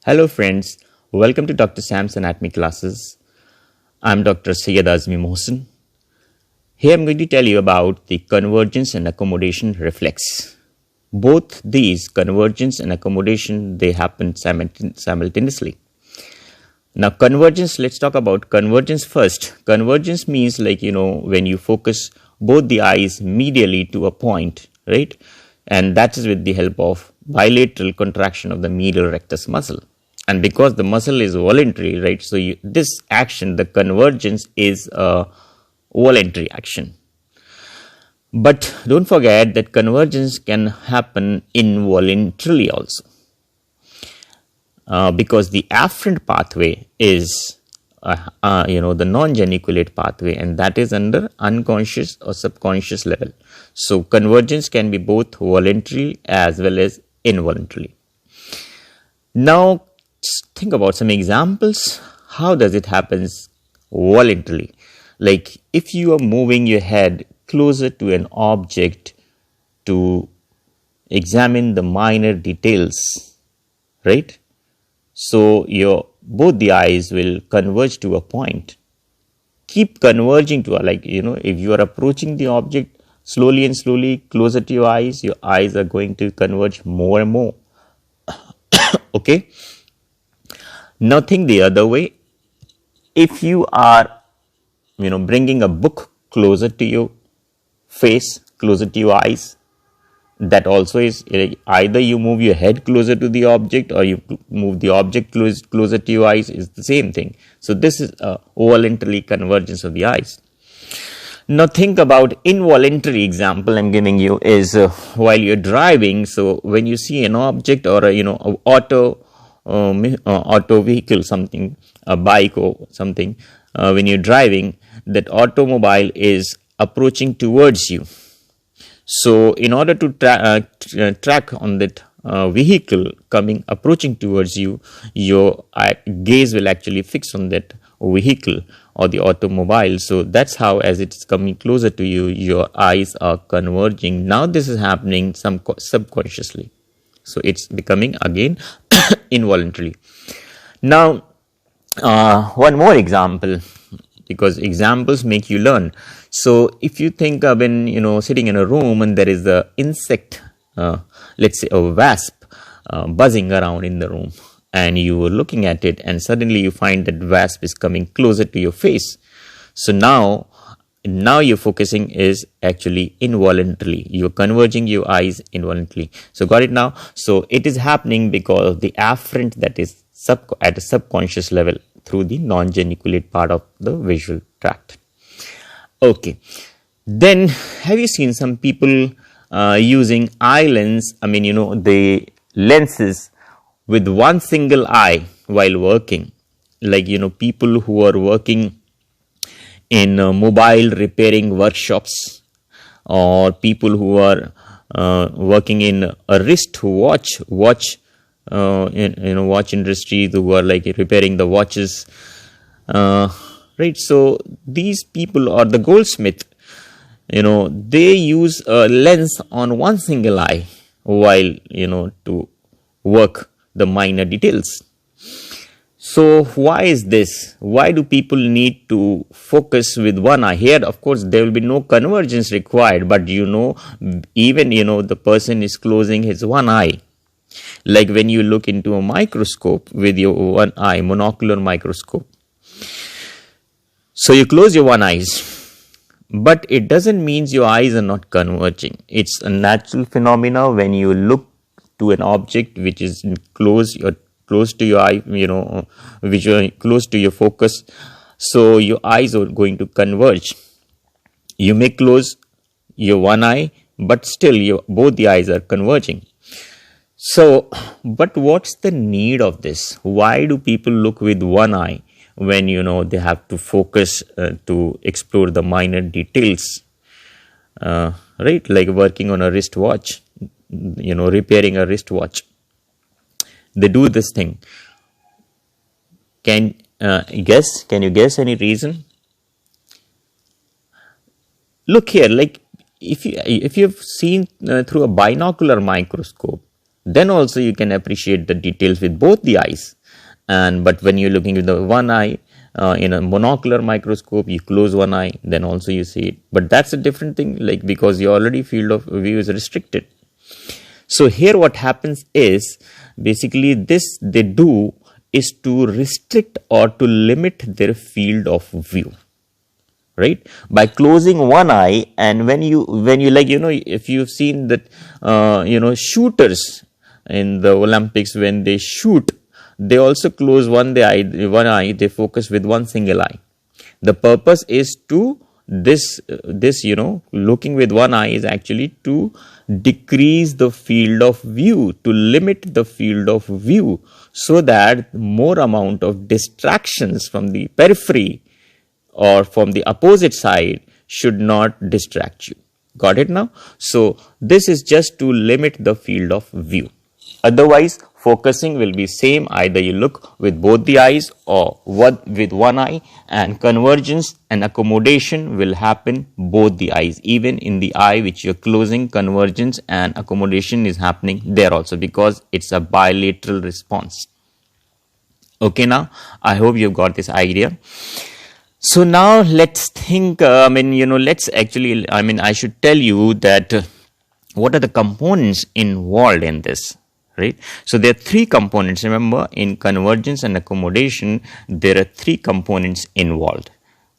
Hello friends, welcome to Dr. Sam's Anatomy classes. I'm Dr. Syed Azmi Mohsin. Here I'm going to tell you about the convergence and accommodation reflex. Both these, convergence and accommodation, they happen simultaneously. Now convergence, let's talk about convergence first. Convergence means when you focus both the eyes medially to a point, right? And that is with the help of bilateral contraction of the medial rectus muscle. And because the muscle is voluntary, right? So this action, the convergence, is a voluntary action. But don't forget that convergence can happen involuntarily also. Because the afferent pathway is the non-geniculate pathway, and that is under unconscious or subconscious level. So convergence can be both voluntary as well as involuntarily. Now think about some examples. How does it happen voluntarily? Like if you are moving your head closer to an object to examine the minor details, right? So both the eyes will converge to a point. Keep converging to if you are approaching the object slowly and slowly closer to your eyes are going to converge more and more. Okay. Now think the other way. If you are, bringing a book closer to your face, closer to your eyes, that also is either you move your head closer to the object or you move the object closer to your eyes, is the same thing. So this is a voluntary convergence of the eyes. Now think about involuntary example I'm giving you is while you're driving. So when you see an object or auto vehicle, something, a bike or something, when you're driving, that automobile is approaching towards you. So in order to track on that vehicle approaching towards you, your gaze will actually fix on that vehicle or the automobile. So that's how, as it's coming closer to you, your eyes are converging. Now this is happening subconsciously. So it's becoming again involuntarily. Now one more example, because examples make you learn. So if you think of sitting in a room and there is an insect, let's say a wasp, buzzing around in the room, and you were looking at it and suddenly you find that wasp is coming closer to your face. So now your focusing is actually involuntarily. You're converging your eyes involuntarily. So got it now? So it is happening because the afferent, that is at a subconscious level through the non-geniculate part of the visual tract. Okay. Then have you seen some people using eye lens? The lenses with one single eye while working. Like, people who are working in mobile repairing workshops, or people who are working in a wrist watch industry, who are repairing the watches, right? So these people, or the goldsmith, they use a lens on one single eye while to work the minor details. So why is this? Why do people need to focus with one eye? Here, of course, there will be no convergence required, but even the person is closing his one eye. Like when you look into a microscope with your one eye, monocular microscope. So you close your one eyes, but it doesn't mean your eyes are not converging. It's a natural phenomena when you look to an object which is close to your eye, which are close to your focus. So your eyes are going to converge. You may close your one eye, but still both the eyes are converging. So, but what's the need of this? Why do people look with one eye when they have to focus to explore the minor details? Right, like working on a wristwatch, repairing a wristwatch. They do this thing. Can you guess any reason? Look here, like if you have seen through a binocular microscope, then also you can appreciate the details with both the eyes. And but when you're looking with the one eye, in a monocular microscope, you close one eye, then also you see it. But that's a different thing, like, because your already field of view is restricted. So here what happens is, basically this they do is to restrict or to limit their field of view, right, by closing one eye. And when you like, if you've seen that shooters in the Olympics, when they shoot, they also close one eye, they focus with one single eye. The purpose is to this looking with one eye is actually to decrease the field of view, to limit the field of view, so that more amount of distractions from the periphery or from the opposite side should not distract you. Got it now? So this is just to limit the field of view. Otherwise, focusing will be same, either you look with both the eyes or with one eye, and convergence and accommodation will happen both the eyes. Even in the eye which you're closing, convergence and accommodation is happening there also, because it's a bilateral response. Okay, now I hope you've got this idea. So now let's think, I should tell you that what are the components involved in this, right? So there are three components. Remember, in convergence and accommodation, there are three components involved,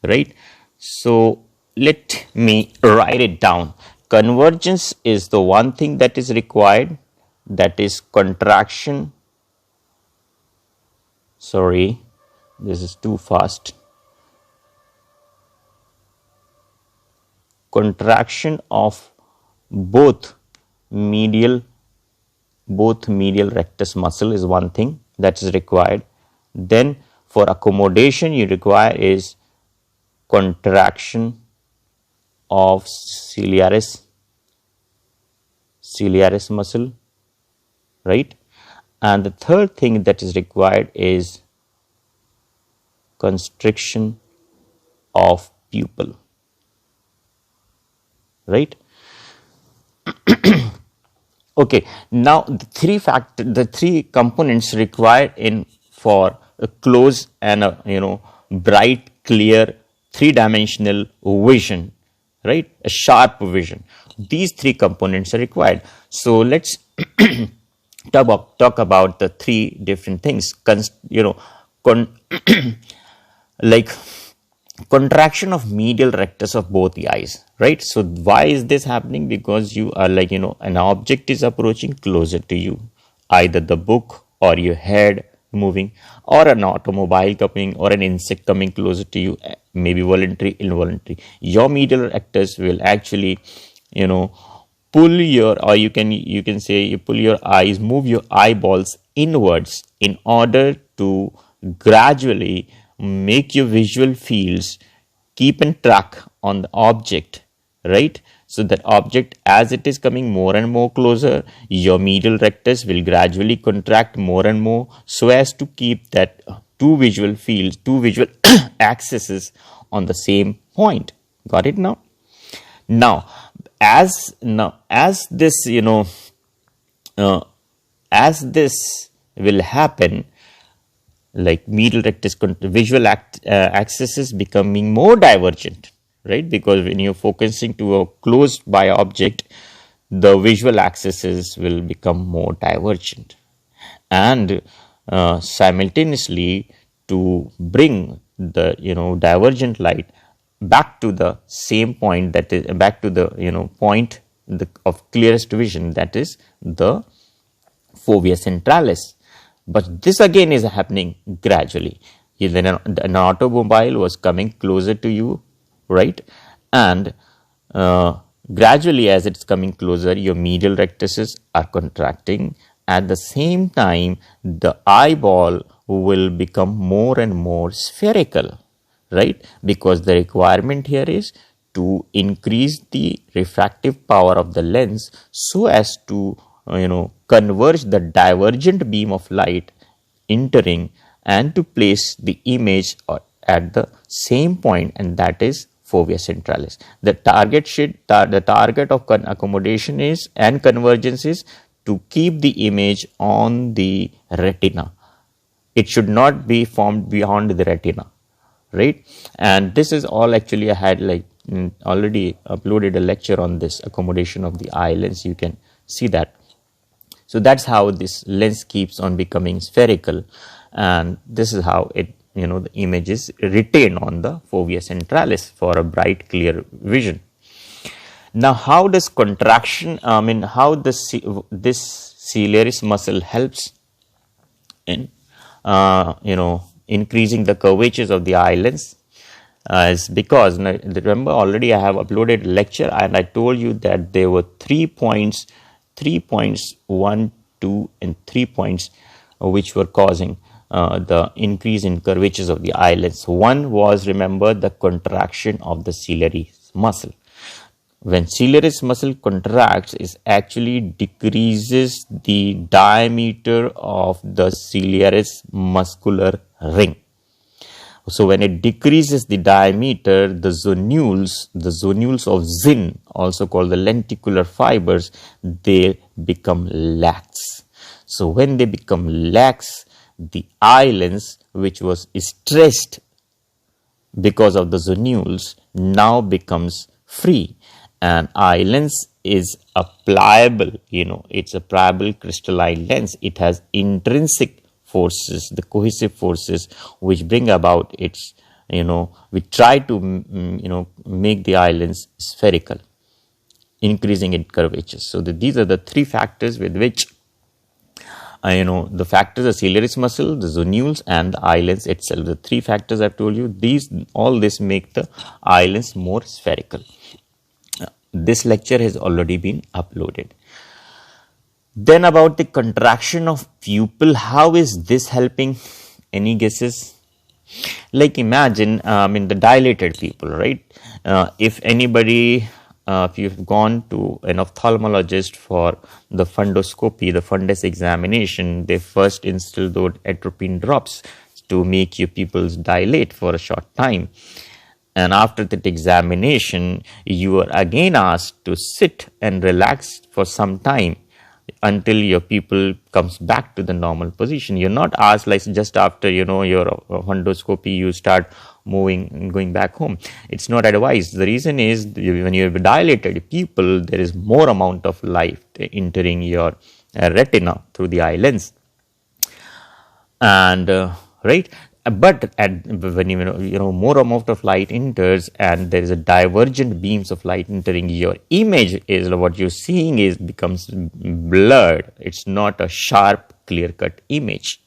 right? So let me write it down. Convergence is the one thing that is required, that is contraction. Sorry, this is too fast. Contraction of both medial rectus muscle is one thing that is required. Then for accommodation, you require is contraction of ciliaris muscle, right? And the third thing that is required is constriction of pupil, right? Okay, now the three components required for a close and a bright, clear, three-dimensional vision, right? A sharp vision. These three components are required. So let's talk about the three different things. Like contraction of medial rectus of both the eyes, right? So why is this happening? Because you are like, an object is approaching closer to you, either the book or your head moving, or an automobile coming, or an insect coming closer to you, maybe voluntary, involuntary. Your medial rectus will actually, pull your, or you can say you pull your eyes, move your eyeballs inwards in order to gradually make your visual fields keep in track on the object, right? So that object, as it is coming more and more closer, your medial rectus will gradually contract more and more, so as to keep that two visual fields, two visual axes on the same point. Got it now? Now, as this will happen, like medial rectus visual axis is becoming more divergent, right? Because when you're focusing to a close by object, the visual axes will become more divergent, and simultaneously to bring the divergent light back to the same point, that is back to the point of clearest vision, that is the fovea centralis. But this again is happening gradually. Then an automobile was coming closer to you, right? And gradually, as it's coming closer, your medial rectuses are contracting. At the same time, the eyeball will become more and more spherical, right? Because the requirement here is to increase the refractive power of the lens, so as to converge the divergent beam of light entering, and to place the image at the same point, and that is fovea centralis. The target of accommodation is, and convergence is, to keep the image on the retina. It should not be formed beyond the retina, right? And this is all actually I had like already uploaded a lecture on this accommodation of the eye lens. You can see that. So that's how this lens keeps on becoming spherical, and this is how it, the image is retained on the fovea centralis for a bright clear vision. Now how does contraction, how this ciliaris muscle helps in increasing the curvatures of the eye lens? Is because, remember, already I have uploaded a lecture and I told you that there were 3 points, 1, 2 and 3 points which were causing the increase in curvatures of the eye lens. One was, remember, the contraction of the ciliaris muscle. When ciliaris muscle contracts, it actually decreases the diameter of the ciliaris muscular ring. So when it decreases the diameter, the zonules of Zinn, also called the lenticular fibers, they become lax. So when they become lax, the eye lens, which was stressed because of the zonules, now becomes free. And eye lens is a pliable, it's a pliable crystalline lens. It has intrinsic forces, the cohesive forces which bring about its, we try to, make the eye lens spherical, increasing its curvature. So these are the 3 factors with which, the factors are ciliaris muscle, the zonules and the eye lens itself. The 3 factors I've told you, all this make the eye lens more spherical. This lecture has already been uploaded. Then about the contraction of pupil, how is this helping? Any guesses? Like imagine, the dilated pupil, right? If anybody, if you've gone to an ophthalmologist for the fundoscopy, the fundus examination, they first instill those atropine drops to make your pupils dilate for a short time. And after that examination, you are again asked to sit and relax for some time until your pupil comes back to the normal position. You're not asked like just after, your fundoscopy, you start moving and going back home. It's not advised. The reason is when you have dilated pupil, there is more amount of light entering your retina through the eye lens. And, right? But when more amount of light enters and there is a divergent beams of light entering, your image is what you're seeing becomes blurred. It's not a sharp, clear-cut image.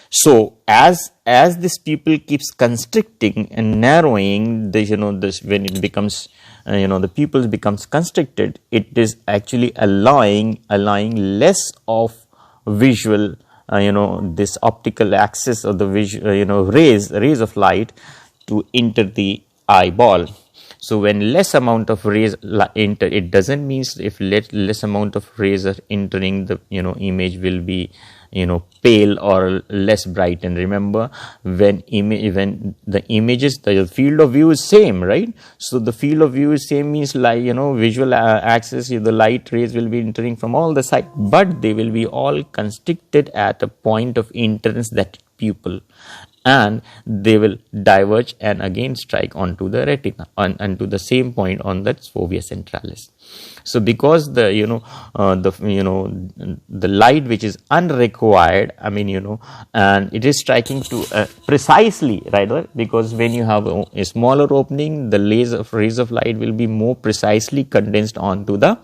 So as this pupil keeps constricting and narrowing, when it becomes, the pupil becomes constricted, it is actually allowing less of visual. This optical axis of the visual, rays of light to enter the eyeball. So when less amount of rays enter, it doesn't mean if less amount of rays are entering, the image will be pale or less bright. And remember, when the images, the field of view is same, right? So the field of view is same means like visual axis, the light rays will be entering from all the sides, but they will be all constricted at a point of entrance, that pupil, and they will diverge and again strike onto the retina, onto the same point on that fovea centralis. So because the the light which is unrequired, and it is striking to precisely, right? Because when you have a smaller opening, the rays of light will be more precisely condensed onto the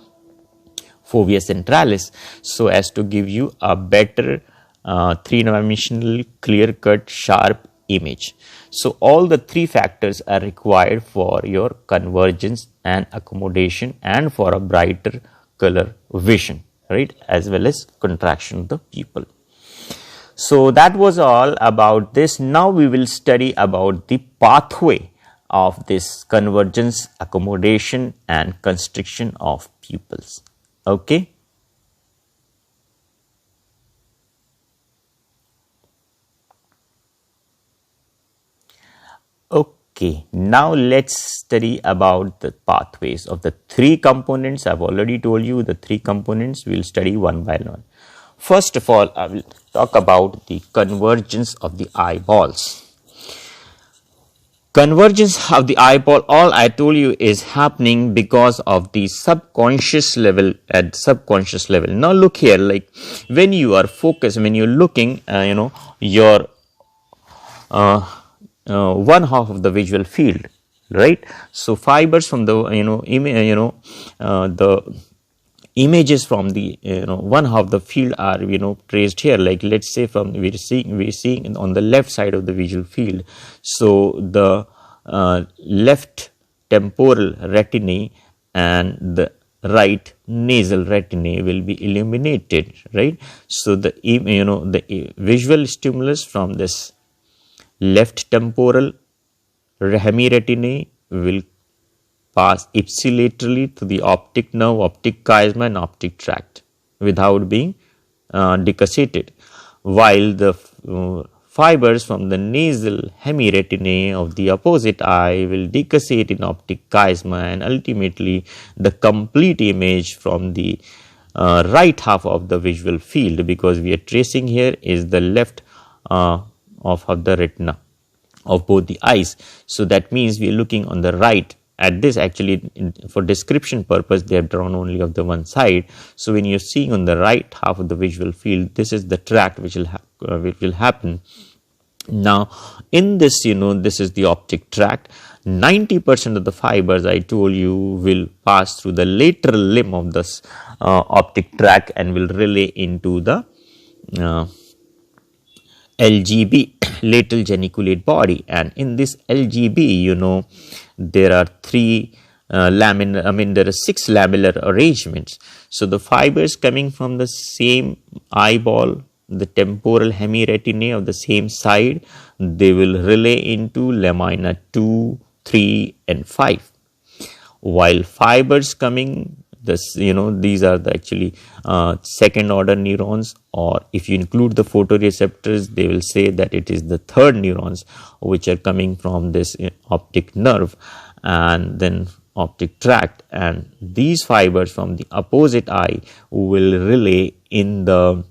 fovea centralis, so as to give you a better 3-dimensional, clear-cut, sharp image. So all the 3 factors are required for your convergence and accommodation and for a brighter color vision, right, as well as contraction of the pupil. So that was all about this. Now we will study about the pathway of this convergence, accommodation and constriction of pupils. Okay. Okay, now let's study about the pathways of the three components. I've already told you the three components. We'll study one by one. First of all, I will talk about the convergence of the eyeballs. Convergence of the eyeball, all I told you, is happening because of the subconscious level, at subconscious level. Now look here, like when you are focused, when you're looking, your one half of the visual field, right? So fibers from the the images from the one half of the field are traced here. Like let's say from we're seeing on the left side of the visual field. So the left temporal retinae and the right nasal retinae will be illuminated, right? So the the visual stimulus from this left temporal hemiretinae will pass ipsilaterally to the optic nerve, optic chiasma and optic tract without being decussated, while the fibers from the nasal hemiretinae of the opposite eye will decussate in optic chiasma, and ultimately the complete image from the right half of the visual field, because we are tracing here, is the left of the retina of both the eyes. So that means we are looking on the right. At this, actually, for description purpose, they have drawn only of the one side. So when you're seeing on the right half of the visual field, this is the tract which will happen. Now in this, this is the optic tract. 90% of the fibers, I told you, will pass through the lateral limb of this optic tract and will relay into the LGB, lateral geniculate body. And in this LGB, there are there are 6 lamellar arrangements. So the fibers coming from the same eyeball, the temporal hemiretinae of the same side, they will relay into lamina 2, 3 and 5. While fibers coming, these are the actually second order neurons, or if you include the photoreceptors, they will say that it is the third neurons which are coming from this optic nerve and then optic tract, and these fibers from the opposite eye will relay in the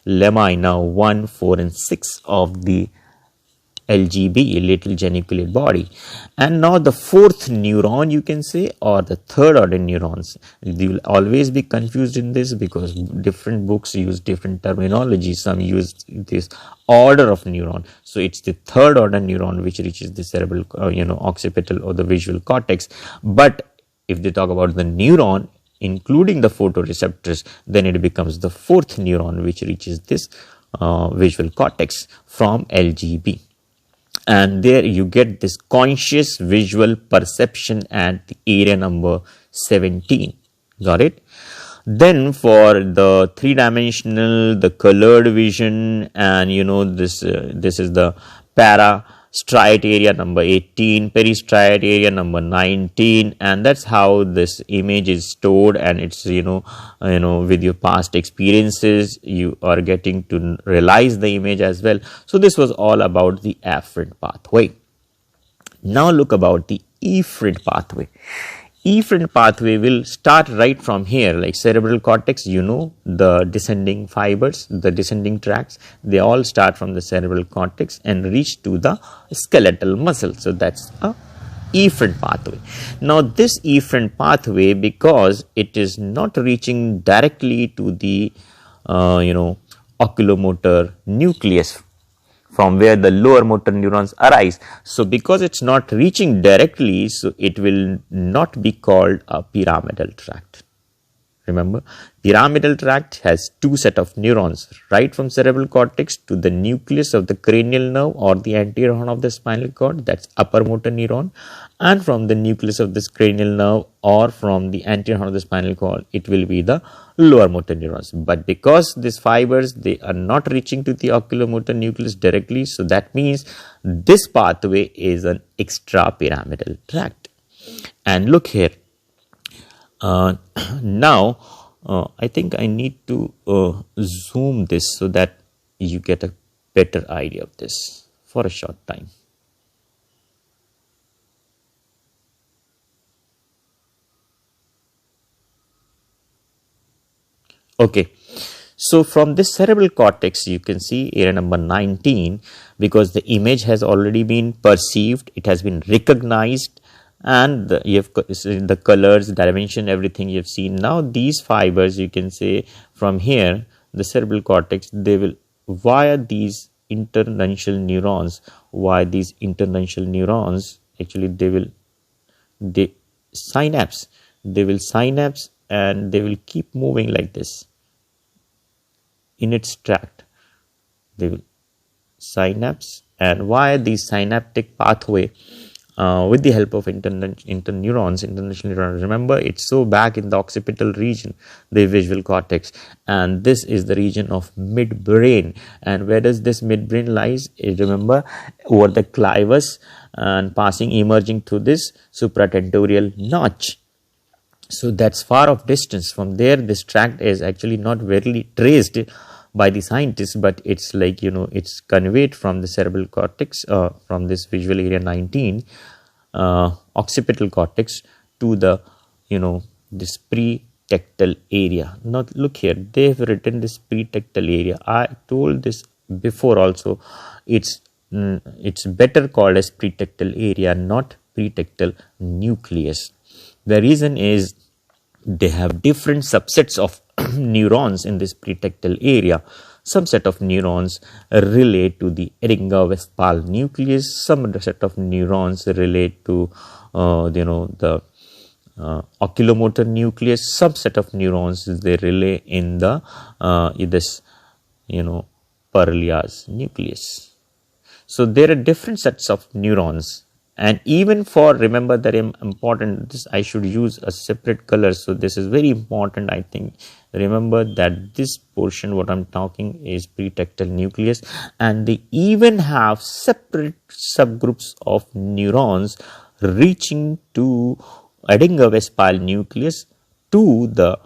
lamina 1, 4 and 6 of the LGB, lateral geniculate body. And now the fourth neuron, you can say, or the third order neurons. You will always be confused in this because different books use different terminology. Some use this order of neuron. So it's the third order neuron which reaches the cerebral occipital or the visual cortex. But if they talk about the neuron including the photoreceptors, then it becomes the fourth neuron which reaches this visual cortex from LGB. And there you get this conscious visual perception at the area number 17. Got it? Then for the three-dimensional, the colored vision, and this is the para-striate area number 18, peristriate area number 19, and that's how this image is stored. And it's with your past experiences you are getting to realize the image as well. So this was all about the afferent pathway. Now look about the efferent pathway. Efferent pathway will start right from here, like cerebral cortex, the descending fibers, the descending tracts, they all start from the cerebral cortex and reach to the skeletal muscle. So that's a efferent pathway. Now this efferent pathway, because it is not reaching directly to the oculomotor nucleus from where the lower motor neurons arise. So because it's not reaching directly, so it will not be called a pyramidal tract. Remember, pyramidal tract has two set of neurons, right from cerebral cortex to the nucleus of the cranial nerve or the anterior horn of the spinal cord, that's upper motor neuron, and from the nucleus of this cranial nerve or from the anterior horn of the spinal cord, it will be the lower motor neurons. But because these fibers, they are not reaching to the oculomotor nucleus directly, so that means this pathway is an extrapyramidal tract. And look here. Now I think I need to zoom this so that you get a better idea of this for a short time. Okay, so from this cerebral cortex, you can see area number 19, because the image has already been perceived, it has been recognized, and you have the colors, dimension, everything you have seen. Now these fibers, you can say from here, the cerebral cortex, they will via these internuncial neurons, actually they synapse, and they will keep moving like this in its tract. They will synapse, and via the synaptic pathway, with the help of international neurons. Remember, it's so back in the occipital region, the visual cortex, and this is the region of midbrain. And where does this midbrain lies? Remember, over the clivus and emerging through this supratentorial notch. So that's far off distance. From there, this tract is actually not very traced by the scientists, but it's like, it's conveyed from the cerebral cortex, from this visual area 19, occipital cortex, to the, this pretectal area. Now look here, they've written this pretectal area. I told this before also, it's better called as pretectal area, not pretectal nucleus. The reason is they have different subsets of neurons in this pretectal area. Some set of neurons relate to the Edinger Westphal nucleus. Some set of neurons relate to the oculomotor nucleus. Some set of neurons they relay in the Perlia's nucleus. So there are different sets of neurons. And even for, remember that important, this I should use a separate color. So this is very important, I think. Remember that this portion, what I'm talking, is pretectal nucleus, and they even have separate subgroups of neurons reaching to Edinger Westphal nucleus, to the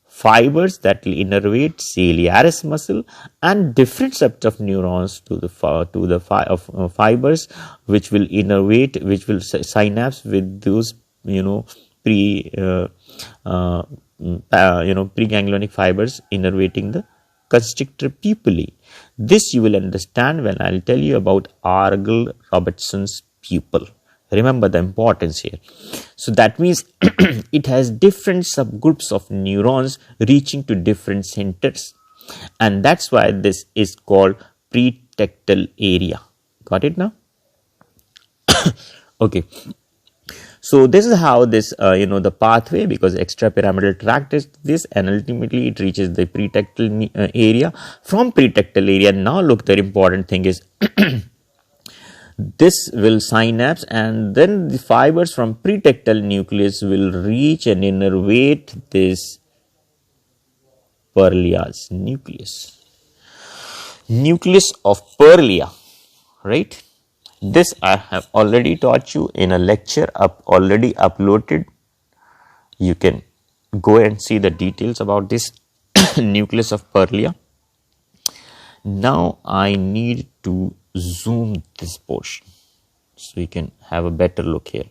fibers that will innervate ciliaris muscle, and different sets of neurons to the fibers which will innervate, which will synapse with those preganglionic fibers innervating the constrictor pupillae. This you will understand when I'll tell you about Argyll Robertson's pupil. Remember the importance here. So that means it has different subgroups of neurons reaching to different centers, and that's why this is called pretectal area. Got it now? Okay. So this is how this, the pathway, because extrapyramidal tract is this, and ultimately it reaches the pretectal area. From pretectal area, now look, the important thing is this will synapse, and then the fibers from pretectal nucleus will reach and innervate this Perlia's nucleus. Nucleus of Perlia, right? This I have already taught you in a lecture already uploaded. You can go and see the details about this nucleus of Perlia. Now I need to zoom this portion so you can have a better look here.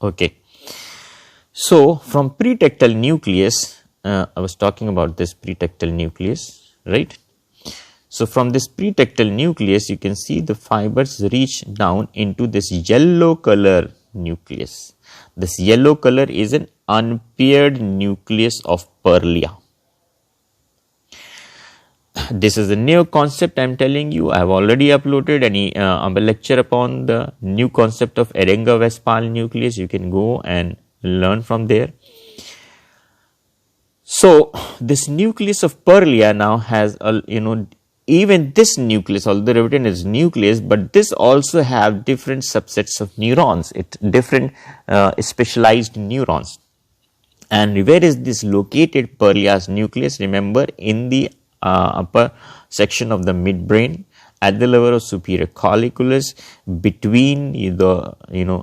Okay, so from pretectal nucleus, I was talking about this pretectal nucleus, right? So from this pretectal nucleus, you can see the fibers reach down into this yellow color nucleus. This yellow color is an unpaired nucleus of Perlia. This is a new concept I'm telling you. I have already uploaded a lecture upon the new concept of Edinger Westphal nucleus. You can go and learn from there. So this nucleus of Perlia now has even this nucleus, although written as nucleus, but this also have different subsets of neurons, different specialized neurons. And where is this located, Perlia's nucleus? Remember, in the upper section of the midbrain, at the level of superior colliculus, between the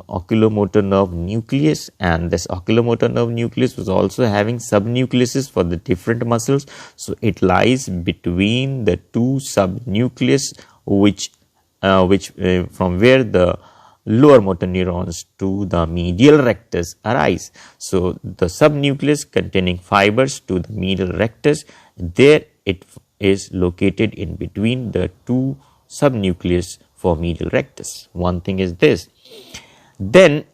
oculomotor nerve nucleus, and this oculomotor nerve nucleus was also having subnucleuses for the different muscles. So it lies between the two subnucleus which from where the lower motor neurons to the medial rectus arise. So the subnucleus containing fibers to the medial rectus, there it is located in between the two subnucleus for medial rectus. One thing is this. Then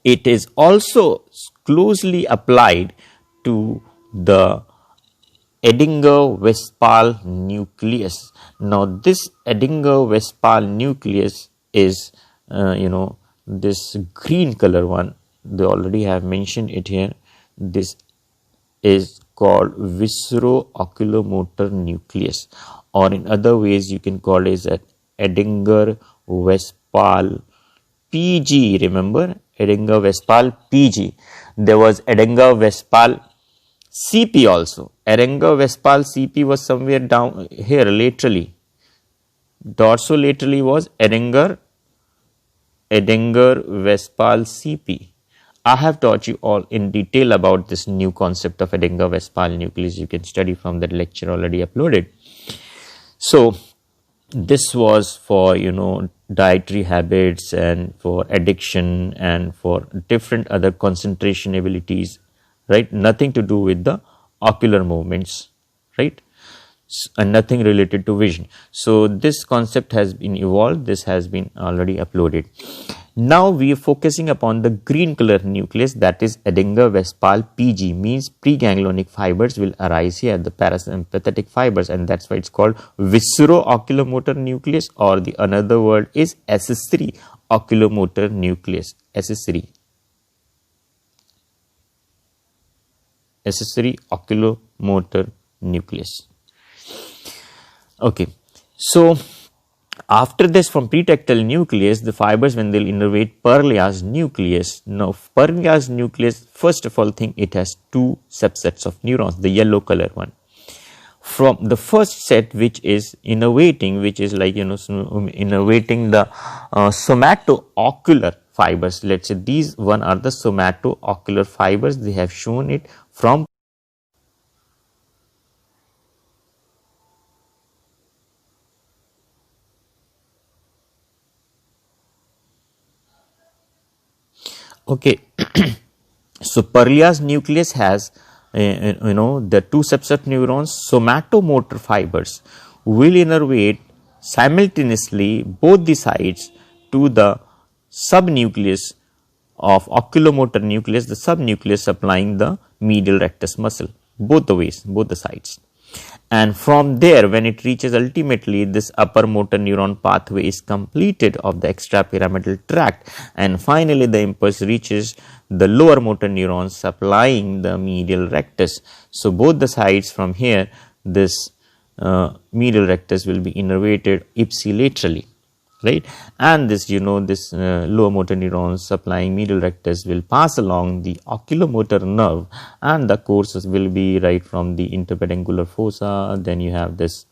it is also closely applied to the Edinger-Westphal nucleus. Now this Edinger-Westphal nucleus is this green color one. They already have mentioned it here. This is called viscero-oculomotor nucleus, or in other ways you can call it as Edinger-Westphal PG. Remember, Edinger-Westphal PG. There was Edinger-Westphal CP also. Edinger-Westphal CP was somewhere down here laterally. Dorsolaterally was Edinger-Westphal CP. I have taught you all in detail about this new concept of Edinger-Westphal nucleus. You can study from that lecture already uploaded. So this was for dietary habits and for addiction and for different other concentration abilities, right? Nothing to do with the ocular movements, right? And nothing related to vision. So this concept has been evolved. This has been already uploaded. Now we are focusing upon the green color nucleus, that is Edinger-Westphal PG, means preganglionic fibers will arise here, the parasympathetic fibers, and that's why it's called viscero-oculomotor nucleus, or the another word is accessory oculomotor nucleus. Accessory oculomotor nucleus. Okay, so after this, from pretectal nucleus, the fibers, when they'll innervate Perlia's nucleus. Now Perlia's nucleus, first of all thing, it has two subsets of neurons, the yellow color one. From the first set, which is innervating, which is like innervating the somato-ocular fibers. Let's say these one are the somato-ocular fibers. They have shown it from okay. So Perlia's nucleus has the two subsets of neurons. Somatomotor fibers will innervate simultaneously both the sides to the subnucleus of oculomotor nucleus, the subnucleus supplying the medial rectus muscle, both the ways, both the sides. And from there, when it reaches ultimately, this upper motor neuron pathway is completed of the extrapyramidal tract, and finally the impulse reaches the lower motor neurons supplying the medial rectus. So both the sides from here, this medial rectus will be innervated ipsilaterally, right? And this this lower motor neurons supplying medial rectus will pass along the oculomotor nerve, and the courses will be right from the interpedunculaar fossa. Then you have this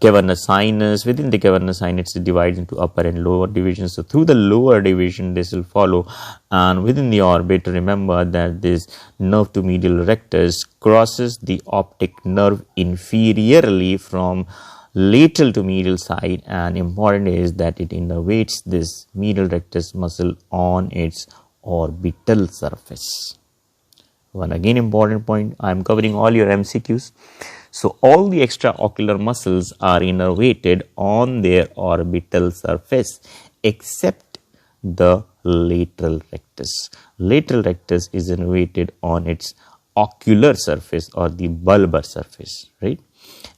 cavernous sinus. Within the cavernous sinus, it divides into upper and lower divisions. So through the lower division, this will follow, and within the orbit, remember that this nerve to medial rectus crosses the optic nerve inferiorly from lateral to medial side, and important is that it innervates this medial rectus muscle on its orbital surface. One again important point, I am covering all your MCQs. So all the extraocular muscles are innervated on their orbital surface except the lateral rectus. Lateral rectus is innervated on its ocular surface or the bulbar surface, right?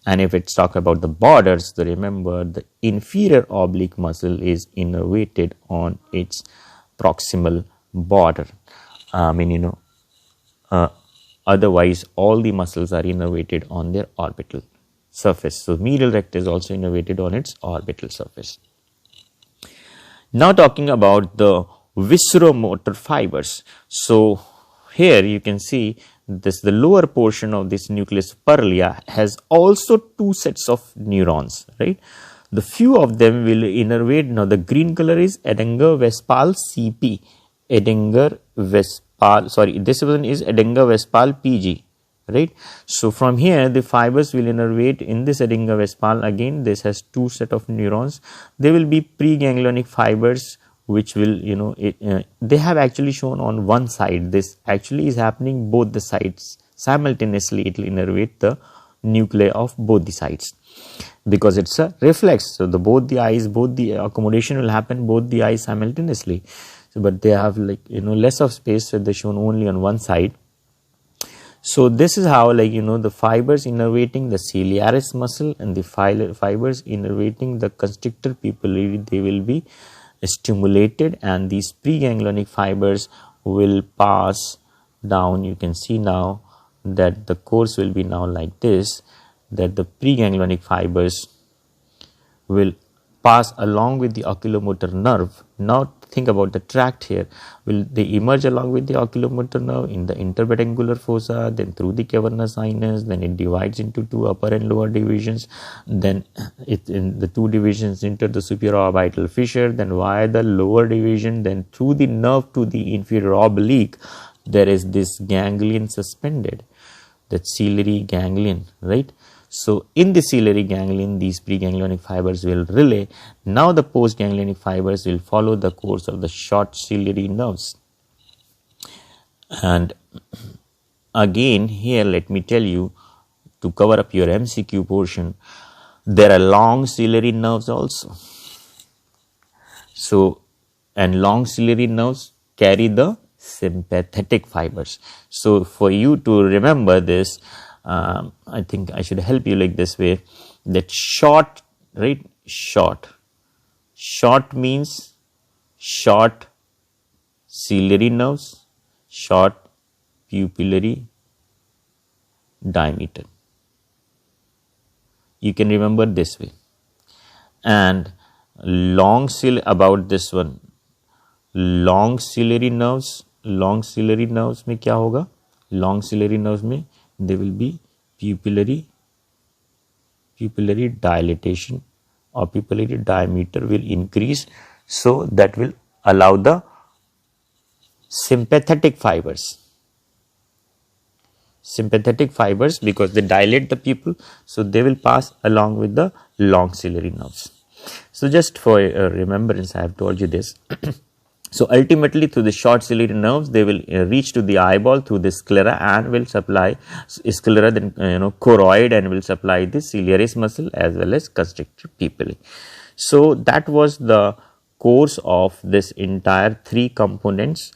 And if it's talk about the borders, so remember the inferior oblique muscle is innervated on its proximal border. Otherwise all the muscles are innervated on their orbital surface. So medial rectus is also innervated on its orbital surface. Now talking about the visceromotor fibers. So here you can see this, the lower portion of this nucleus of Perlia has also two sets of neurons, right? The few of them will innervate. Now the green color is Edinger-Westphal CP. This one is Edinger-Westphal PG, right? So from here the fibers will innervate in this Edinger Westphal. Again, this has two set of neurons. There will be preganglionic fibers which will, they have actually shown on one side. This actually is happening both the sides simultaneously. It will innervate the nuclei of both the sides because it's a reflex. So both the accommodation will happen both the eyes simultaneously. So, but they have less of space, so they're shown only on one side. So this is how the fibers innervating the ciliaris muscle and the fibers innervating the constrictor pupillary, they will be stimulated, and these preganglionic fibers will pass down. You can see now that the course will be now like this, that the preganglionic fibers will pass along with the oculomotor nerve. Now think about the tract here. Will they emerge along with the oculomotor nerve in the interpedunculaire fossa, then through the cavernous sinus, then it divides into two upper and lower divisions, then in the two divisions enter the superorbital fissure, then via the lower division, then through the nerve to the inferior oblique, there is this ganglion suspended, that ciliary ganglion, right? So in the ciliary ganglion, these preganglionic fibers will relay. Now the postganglionic fibers will follow the course of the short ciliary nerves. And again here, let me tell you, to cover up your MCQ portion, there are long ciliary nerves also. So, and long ciliary nerves carry the sympathetic fibers. So for you to remember this, I think I should help you like this way, that short, right? Short means short ciliary nerves, short pupillary diameter. You can remember this way. And long about this one, long ciliary nerves में क्या होगा? Long ciliary nerves में there will be pupillary dilatation, or pupillary diameter will increase, so that will allow the sympathetic fibers, because they dilate the pupil, so they will pass along with the long ciliary nerves. So just for remembrance, I have told you this. So ultimately, through the short ciliary nerves, they will reach to the eyeball through the sclera and will supply sclera, then choroid, and will supply the ciliaris muscle as well as constrictor pupillae. So that was the course of this entire three components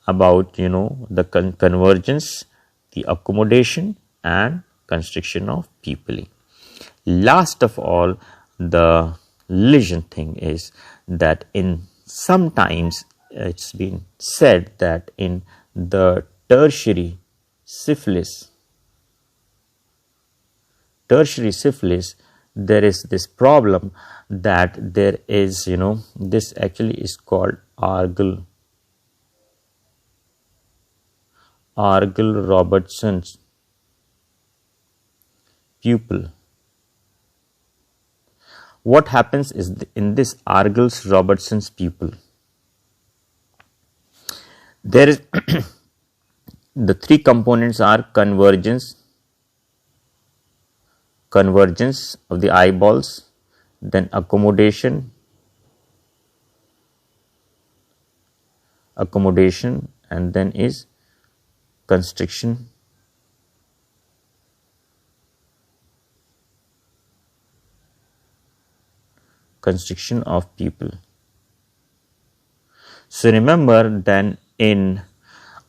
about the convergence, the accommodation, and constriction of pupillae. Last of all, the lesion thing is that in sometimes it's been said that in the tertiary syphilis, there is this problem that there is, this actually is called Argyll Robertson's pupil. What happens is in this Argyll Robertson's pupil, there is the three components are convergence of the eyeballs, then accommodation, and then is constriction of pupil. So remember, then in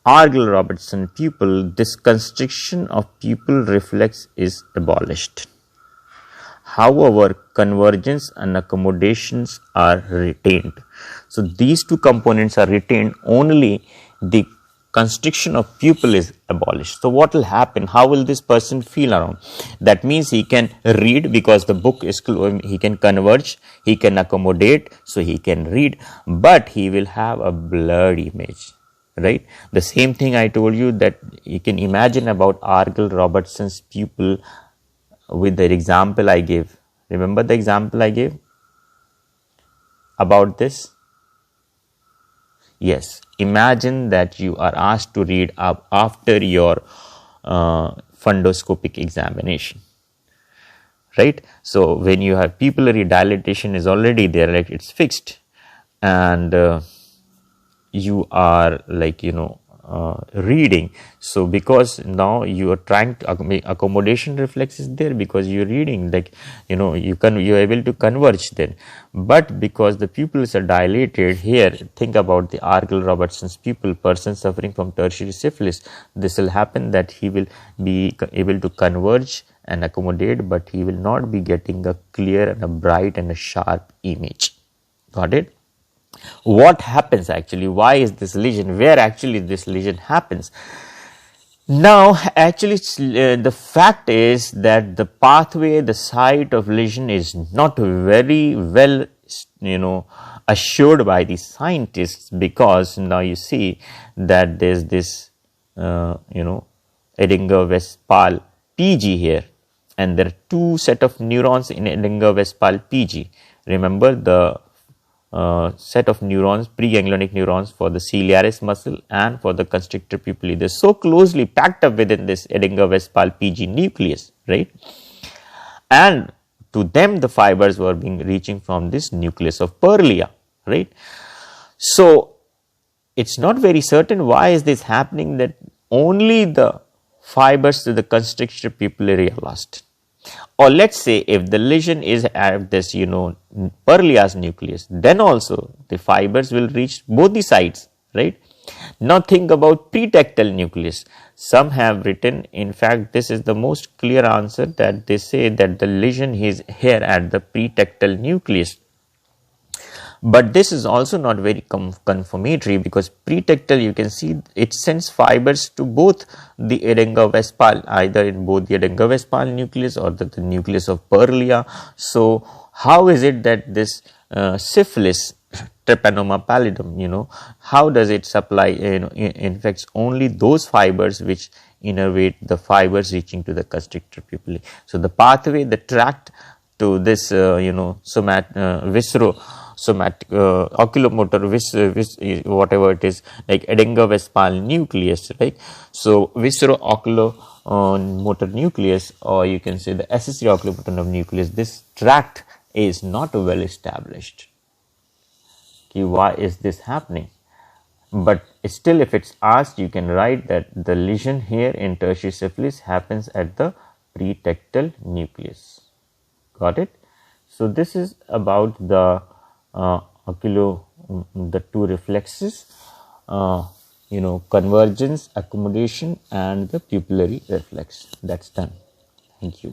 Argyll Robertson pupil, this constriction of pupil reflex is abolished. However, convergence and accommodations are retained. So these two components are retained, only the constriction of pupil is abolished. So what will happen? How will this person feel around? That means he can read because the book is, he can converge, he can accommodate, so he can read, but he will have a blurred image, right? The same thing I told you, that you can imagine about Argyll Robertson's pupil with the example I gave. Remember the example I gave about this? Yes, imagine that you are asked to read up after your fundoscopic examination, right? So when you have pupillary dilatation is already there, like it's fixed, and you are like reading. So because now you are trying to accommodation reflex is there, because you're reading, like you're able to converge then. But because the pupils are dilated here, think about the Argyll Robertson's pupil, person suffering from tertiary syphilis, this will happen that he will be able to converge and accommodate, but he will not be getting a clear and a bright and a sharp image. Got it? What happens actually? Why is this lesion? Where actually this lesion happens? Now actually the fact is that the pathway, the site of lesion is not very well assured by the scientists, because now you see that there's this Edinger Westphal PG here, and there are two set of neurons in Edinger Westphal PG. Remember the set of neurons, preganglionic neurons for the ciliaris muscle and for the constrictor pupillae. They're so closely packed up within this Edinger Westphal PG nucleus, right? And to them the fibers were being reaching from this nucleus of Perlia, right? So it's not very certain why is this happening, that only the fibers to the constrictor pupillae are lost. Or let's say if the lesion is at this Perlia's nucleus, then also the fibers will reach both the sides, right? Now think about pretectal nucleus. Some have written, in fact this is the most clear answer, that they say that the lesion is here at the pretectal nucleus. But this is also not very confirmatory, because pretectal, you can see it sends fibers to both the Edinger Westphal, either in both the Edinger Westphal nucleus or the nucleus of Perlia. So how is it that this syphilis, Treponema pallidum, how does it supply, infects only those fibers which innervate the fibers reaching to the constrictor pupillae? So the pathway, the tract to this, somatic oculomotor, whatever it is, like Edinger Westphal nucleus, right? So viscero-oculomotor nucleus, or you can say the accessory oculomotor nucleus, this tract is not well established. Okay, why is this happening? But still, if it's asked, you can write that the lesion here in tertiary syphilis happens at the pretectal nucleus. Got it? So this is about the the two reflexes, convergence, accommodation, and the pupillary reflex. That's done. Thank you.